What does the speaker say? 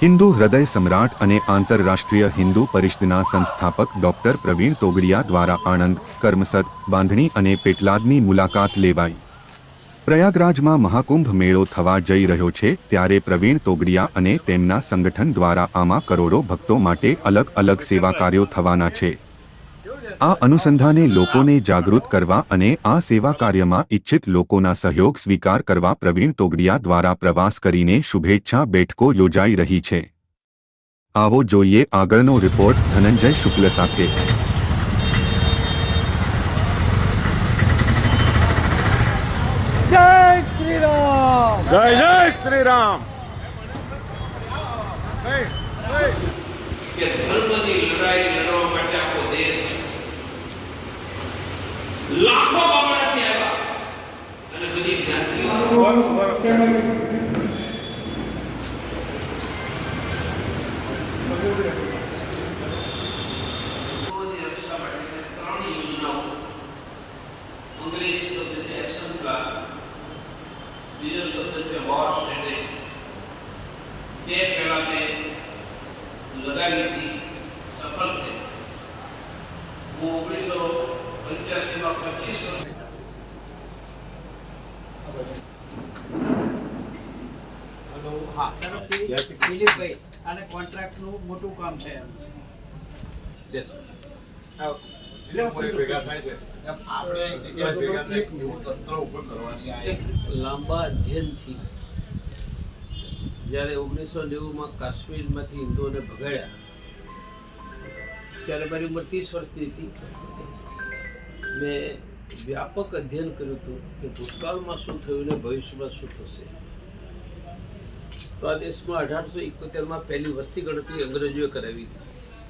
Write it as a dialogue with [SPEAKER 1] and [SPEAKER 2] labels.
[SPEAKER 1] હિન્દુ હૃદય સમ્રાટ અને આંતરરાષ્ટ્રીય હિન્દુ પરિષદના સંસ્થાપક ડોક્ટર પ્રવીણ તોગડિયા દ્વારા આણંદ, કર્મસદ, બાંધણી અને પેટલાદની મુલાકાત લેવાઈ। પ્રયાગરાજમાં મહાકુંભ મેળો થવા જઈ રહ્યો છે ત્યારે પ્રવીણ તોગડિયા અને તેમના સંગઠન દ્વારા આમાં કરોડો ભક્તો માટે અલગ અલગ સેવા કાર્યો થવાના છે। આ અનુસંધાને લોકોને જાગૃત કરવા અને આ સેવા કાર્યમાં ઇચ્છિત લોકોના સહયોગ સ્વીકાર કરવા પ્રવીણ તોગડિયા દ્વારા પ્રવાસ કરીને શુભેચ્છા બેઠકો યોજાઈ રહી છે। આવો જોઈએ આગળનો રિપોર્ટ ધનંજય શુક્લ સાથે।
[SPEAKER 2] જય શ્રી રામ,
[SPEAKER 3] જય જય શ્રી રામ।
[SPEAKER 4] કે ધર્મની લડાઈ લડવા માટે આપણો દેશ લાખો ગામડાથી આવ્યા અને બધી જ્ઞાતિઓ રક્ષા માટેની ત્રણ યોજનાઓ, અંગ્રેજી શબ્દ છે એક્શન પ્લાન, બીજો શબ્દ છે વોર સ્ટ્રેટેજી, તે પહેલા મેં लगाई थी, सफल थे। वो 1985 में 25 वर्ष
[SPEAKER 2] હેલો, હા દિલીપભાઈ, આને કોન્ટ્રાક્ટનું મોટું કામ છે।
[SPEAKER 3] ભેગા થાય છે આપણે એક જગ્યાએ ભેગા થાય એવું તંત્ર ઉભું કરવાની આ એક
[SPEAKER 4] લાંબા અધ્યયનથી જ્યારે 1990માં કાશ્મીરમાંથી હિન્દુઓને ભગાડ્યા ત્યારે મારી ઉંમર 30 વર્ષની હતી। મેં વ્યાપક અધ્યયન કર્યું હતું કે ભૂતકાળમાં શું થયું ને ભવિષ્યમાં શું થશે। તો આ દેશમાં 1871માં પહેલી વસ્તી ગણતરી અંગ્રેજોએ કરાવી હતી।